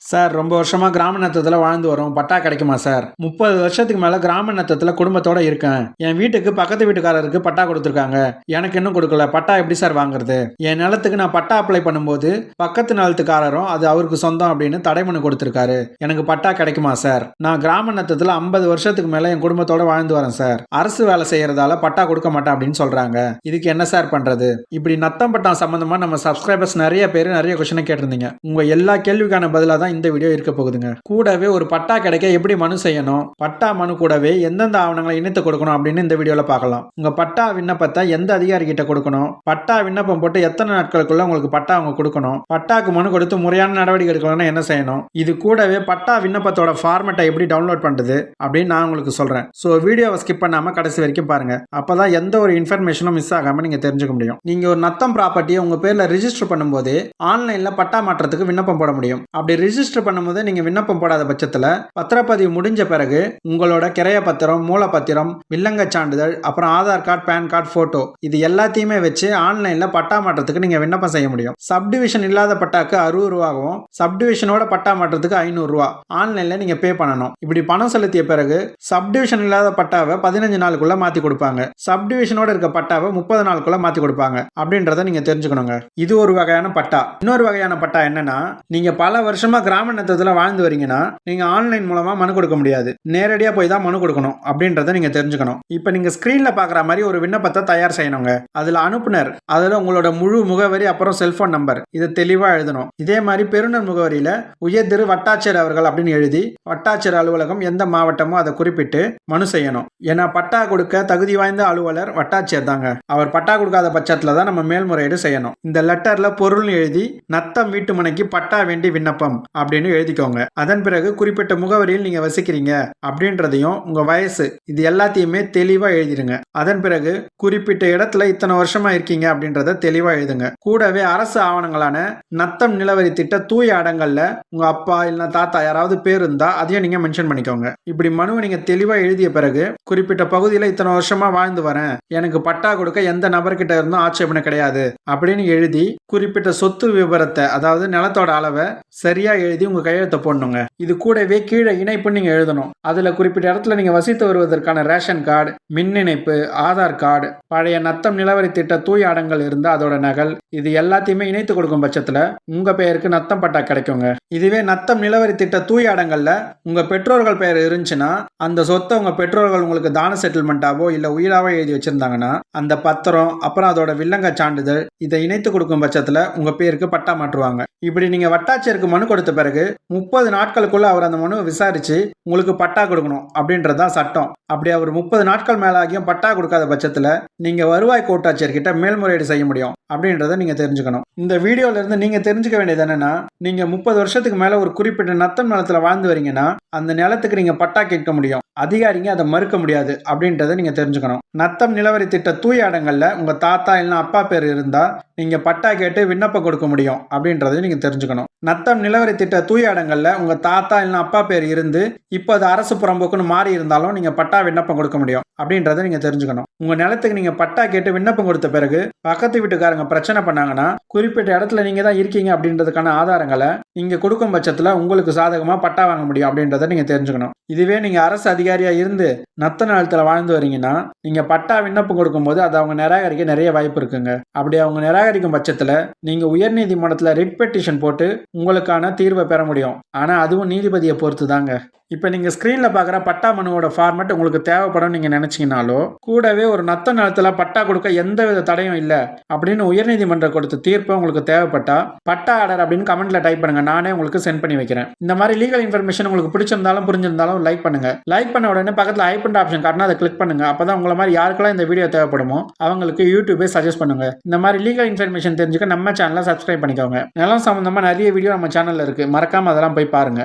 Sir ரொம்ப வருஷமா கிராம நத்தத்தில் வாழ்ந்து வரோம். பட்டா கிடைக்குமா சார்? 30 வருஷத்துக்கு மேல கிராம நத்தத்தில் குடும்பத்தோட இருக்கேன். என் வீட்டுக்கு பக்கத்து வீட்டுக்காரருக்கு பட்டா கொடுத்துருக்காங்க. எனக்கு இன்னும் கொடுக்கல. பட்டா எப்படி சார் வாங்குறது? என் நிலத்துக்கு நான் பட்டா அப்ளை பண்ணும்போது பக்கத்து நிலத்துக்காரரும் அது அவருக்கு சொந்தம் அப்படின்னு தடைமனு கொடுத்துருக்காரு. எனக்கு பட்டா கிடைக்குமா சார்? நான் கிராம நத்தத்தில் 50 வருஷத்துக்கு மேல என் குடும்பத்தோட வாழ்ந்து வரேன் சார். அரசு வேலை செய்யறதால பட்டா கொடுக்க மாட்டேன் அப்படின்னு சொல்றாங்க. இதுக்கு என்ன சார் பண்றது? இப்படி நத்தம் பட்டா சம்பந்தமா நம்ம சப்ஸ்கிரைபர்ஸ் நிறைய பேர் நிறைய கொஸ்டின் கேட்டிருந்தீங்க. உங்க எல்லா கேள்விக்கான பதிலா தான் இந்த வீடியோ இருக்க போகுதுங்க. கூடவே ஒரு பட்டா கிடைக்க எப்படி மனு செய்யணும், பட்டா மனு கூடவே எந்தெந்த ஆவணங்களை இணைத்து கொடுக்கணும் அப்படின்னு இந்த வீடியோல பார்க்கலாம். உங்க பட்டா விண்ணப்பத்தை எந்த அதிகாரி கிட்ட கொடுக்கணும், பட்டா விண்ணப்பம் போட்டு எத்தனை நாட்களுக்குள்ள உங்களுக்கு பட்டா அவங்க கொடுக்கணும், பட்டாக்கு மனு கொடுத்து முறையான நடவடிக்கை எடுக்கணும்னா என்ன செய்யணும், இது கூடவே பட்டா விண்ணப்பத்தோட ஃபார்மேட்டை எப்படி டவுன்லோட் பண்றது அப்படின்னு நான் உங்களுக்கு சொல்றேன். ஸோ வீடியோவை ஸ்கிப் பண்ணாம கடைசி வரைக்கும் பாருங்க. அப்பதான் எந்த ஒரு இன்ஃபர்மேஷனும் மிஸ் ஆகாம நீங்க தெரிஞ்சுக்க முடியும். நீங்க ஒரு நத்தம் ப்ராப்பர்ட்டியை உங்க பேர்ல ரிஜிஸ்டர் பண்ணும்போது ஆன்லைன்ல பட்டா மாற்றத்துக்கு விண்ணப்பம் போட முடியும். அப்படி ரிஜிஸ்டர் பண்ணும்போது நீங்க விண்ணப்பம் போடாத பட்சத்துல பத்திரப்பதிவு முடிஞ்ச பிறகு உங்களோட கிரைய பத்திரம், மூலப்பத்திரம், வில்லங்க சான்றிதழ், அப்புறம் Aadhaar card, PAN card, photo இது எல்லாத்தையுமே வச்சு ஆன்லைன்ல பட்டா மாற்றத்துக்கு நீங்க விண்ணப்பம் செய்ய முடியும். சப்டிவிஷன் இல்லாத பட்டாக்கு 60 ரூபாவும், சப்டிவிஷனோட பட்டா மாற்றத்துக்கு 500 ரூபா ஆன்லைன்ல நீங்க பே பண்ணணும். இப்படி பணம் செலுத்திய பிறகு சப்டிவிஷன் இல்லாத பட்டாவை 15 நாளுக்குள்ள மாத்தி கொடுப்பாங்க. சப்டிவிஷனோட இருக்க பட்டாவை 30 நாளுக்குள்ள மாத்தி கொடுப்பாங்க அப்படின்றத நீங்க தெரிஞ்சுக்கணுங்க. இது ஒரு வகையான பட்டா. இன்னொரு வகையான பட்டா என்னன்னா, நீங்க பல வருஷமா கிராம நத்தத்துல வாழ்ந்து வரீங்கன்னா நீங்க ஆன்லைன் மூலமா மனு கொடுக்க முடியாது. நேரடியா போய் தான் மனு கொடுக்கணும் அப்படின்றத நீங்க தெரிஞ்சுக்கணும். இப்போ நீங்க ஸ்கிரீன்ல பாக்குற மாதிரி ஒரு விண்ணப்பத்தை தயார் செய்யணுங்க. அதுல அனுப்புனர், அதுல உங்களோட முழு முகவரி, அப்புறம் செல்போன் நம்பர் இதை தெளிவா எழுதணும். இதே மாதிரி பெறுநர் முகவரியில உயர் திரு வட்டாட்சியர் அவர்கள் அப்படின்னு எழுதி வட்டாட்சியர் அலுவலகம் எந்த மாவட்டமோ அதை குறிப்பிட்டு மனு செய்யணும். ஏன்னா பட்டா கொடுக்க தகுதி வாய்ந்த அலுவலர் வட்டாட்சியர் தாங்க. அவர் பட்டா கொடுக்காத பட்சத்துல தான் நம்ம மேல்முறையீடு செய்யணும். இந்த லெட்டர்ல பொருள் எழுதி நத்தம் வீட்டு மனைக்கு பட்டா வேண்டி விண்ணப்பம் அப்படின்னு எழுதிக்கோங்க. அதன் பிறகு குறிப்பிட்ட முகவரியில் நீங்க வசிக்கிறீங்க அப்படின்றதையும் உங்க வயசு இது எல்லாத்தையுமே தெளிவா எழுதிடுங்க. அதன் பிறகு குறிப்பிட்ட இடத்துல இத்தனை வருஷமா இருக்கீங்க அப்படின்றத தெளிவா எழுதுங்க. கூடவே அரசு ஆவணங்களான நத்தம் நிலவரி திட்ட தூய அடங்கல்ல உங்க அப்பா இல்ல தாத்தா யாராவது பேர் இருந்தா அதையும் நீங்க மென்ஷன் பண்ணிக்கோங்க. இப்படி மனுவை நீங்க தெளிவா எழுதிய பிறகு குறிப்பிட்ட பகுதியில் இத்தனை வருஷமா வாழ்ந்து வரேன், எனக்கு பட்டா கொடுக்க எந்த நபர்கிட்ட இருந்தும் ஆட்சேபனை கிடையாது அப்படின்னு எழுதி குறிப்பிட்ட சொத்து விவரத்தை, அதாவது நிலத்தோட அளவை சரியா எழுதி உங்க கையெழுத்தை போடணுங்க. இது கூடவே கீழே இணைப்பு நீங்க எழுதணும். அதுல குறிப்பிட்ட இடத்துல நீங்க வசித்து வருவதற்கான ரேஷன் கார்டு, மின் இணைப்பு, ஆதார் கார்டு, பழைய நத்தம் நிலவரி திட்ட தூய அடங்கல் இருந்து அதோட நகல் இது எல்லாத்தையுமே இணைத்து கொடுக்கும் பட்சத்துல உங்க பெயருக்கு நத்தம் பட்டா கிடைக்குங்க. இதுவே நத்தம் நிலவரி திட்ட தூய அடங்கல்ல உங்க பெற்றோர்கள் பெயர் இருந்துச்சுன்னா அந்த சொத்தை உங்க பெற்றோர்கள் உங்களுக்கு தான செட்டில்மெண்டாவோ இல்ல உயிராவோ எழுதி வச்சிருந்தாங்கன்னா அந்த பத்திரம், அப்புறம் அதோட வில்லங்க சான்றிதழ் இதை இணைத்து கொடுக்கும் பட்சத்துல உங்க பேருக்கு பட்டா மாற்றுவாங்க. இப்படி நீங்க வட்டாட்சியருக்கு மனு கொடுத்த பிறகு 30 நாட்களுக்குள்ள அவர் அந்த மனுவை விசாரிச்சு உங்களுக்கு பட்டா கொடுக்கணும் அப்படின்றதான் சட்டம். அப்படி அவர் 30 நாட்கள் மேலாகியும் பட்டா கொடுக்காத பட்சத்துல நீங்க வருவாய் கோட்டாட்சியர் கிட்ட மேல்முறையீடு செய்ய முடியும் அப்படின்றத நீங்க தெரிஞ்சுக்கணும். இந்த வீடியோல இருந்து நீங்க தெரிஞ்சுக்க வேண்டியது என்னன்னா, நீங்க 30 வருஷத்துக்கு மேல ஒரு குறிப்பிட்ட நத்தம் நிலத்துல வாழ்ந்து வரீங்கன்னா அந்த நிலத்துக்கு நீங்க பட்டா கேட்க முடியும். அதிகாரிங்க அதை மறுக்க முடியாது அப்படின்றத நீங்க தெரிஞ்சுக்கணும். நத்தம் நிலவரி திட்ட தூய அடங்கல்ல உங்க தாத்தா இல்ல அப்பா பேர் இருந்தா நீங்க பட்டா கேட்டு விண்ணப்பம் கொடுக்க முடியும் அப்படின்றத நீங்க தெரிஞ்சுக்கணும். நத்தம் நிலவரி திட்ட தூய அடங்கல்ல உங்க தாத்தா இல்ல அப்பா பேர் இருந்து இப்போ அது அரசு புறம்போக்குன்னு மாறி இருந்தாலும் நீங்க பட்டா விண்ணப்பம் கொடுக்க முடியும் அப்படின்றத நீங்க தெரிஞ்சுக்கணும். உங்க நிலத்துக்கு நீங்க பட்டா கேட்டு விண்ணப்பம் கொடுத்த பிறகு பக்கத்து வீட்டுக்காரங்க பிரச்சனை பண்ணாங்கன்னா குறிப்பிட்ட இடத்துல நீங்க தான் இருக்கீங்க அப்படின்றதுக்கான ஆதாரங்களை நீங்க கொடுக்கும் பட்சத்துல உங்களுக்கு சாதகமா பட்டா வாங்க முடியும் அப்படின்றத நீங்க தெரிஞ்சுக்கணும். இதுவே நீங்க அரசு அதிகாரியா இருந்து நத்த நிலத்துல வாழ்ந்து வரீங்கன்னா நீங்க பட்டா விண்ணப்பம் கொடுக்கும் போது அதை அவங்க நிராகரிக்க நிறைய வாய்ப்பு இருக்குங்க. அப்படி அவங்க நிராகரிக்கும் பட்சத்துல நீங்க உயர்நீதிமன்றத்துல ரிட் பெட்டிஷன் போட்டு உங்களுக்கான தீர்வை பெற முடியும். ஆனா அதுவும் நீதிபதியை பொறுத்து தாங்க. இப்போ நீங்கள் ஸ்க்ரீனில் பார்க்குற பட்டா மனுவோட ஃபார்மேட் உங்களுக்கு தேவைப்படும் நீங்கள் நினச்சிங்கனாலோ, கூடவே ஒரு நத்த நிலத்தில் பட்டா கொடுக்க எந்த வித தடையும் இல்லை அப்படின்னு உயர்நீதிமன்றம் கொடுத்த தீர்ப்பு உங்களுக்கு தேவைப்பட்டா பட்டா ஆர்டர் அப்படின்னு கமெண்ட்ல டைப் பண்ணுங்க. நானே உங்களுக்கு சென்ட் பண்ணி வைக்கிறேன். இந்த மாதிரி லீகல் இன்ஃபர்மேஷன் உங்களுக்கு பிடிச்சிருந்தாலும் புரிஞ்சிருந்தாலும் லைக் பண்ணுங்க. லைக் பண்ண உடனே பக்கத்தில் ஐ பண்ற ஆப்ஷன் காட்டினா அதை கிளிக் பண்ணுங்க. அப்பதான் உங்களை மாதிரி யாருக்கெல்லாம் இந்த வீடியோ தேவைப்படுமோ அவங்களுக்கு யூடியூபே சஜஸ்ட் பண்ணுங்க. இந்த மாதிரி லீகல் இன்ஃபர்மேஷன் தெரிஞ்சுக்க நம்ம சேனலை சப்ஸ்கிரைப் பண்ணிக்கோங்க. நிலம் சம்பந்தமா நிறைய வீடியோ நம்ம சேனல்ல இருக்கு, மறக்காம அதெல்லாம் போய் பாருங்க.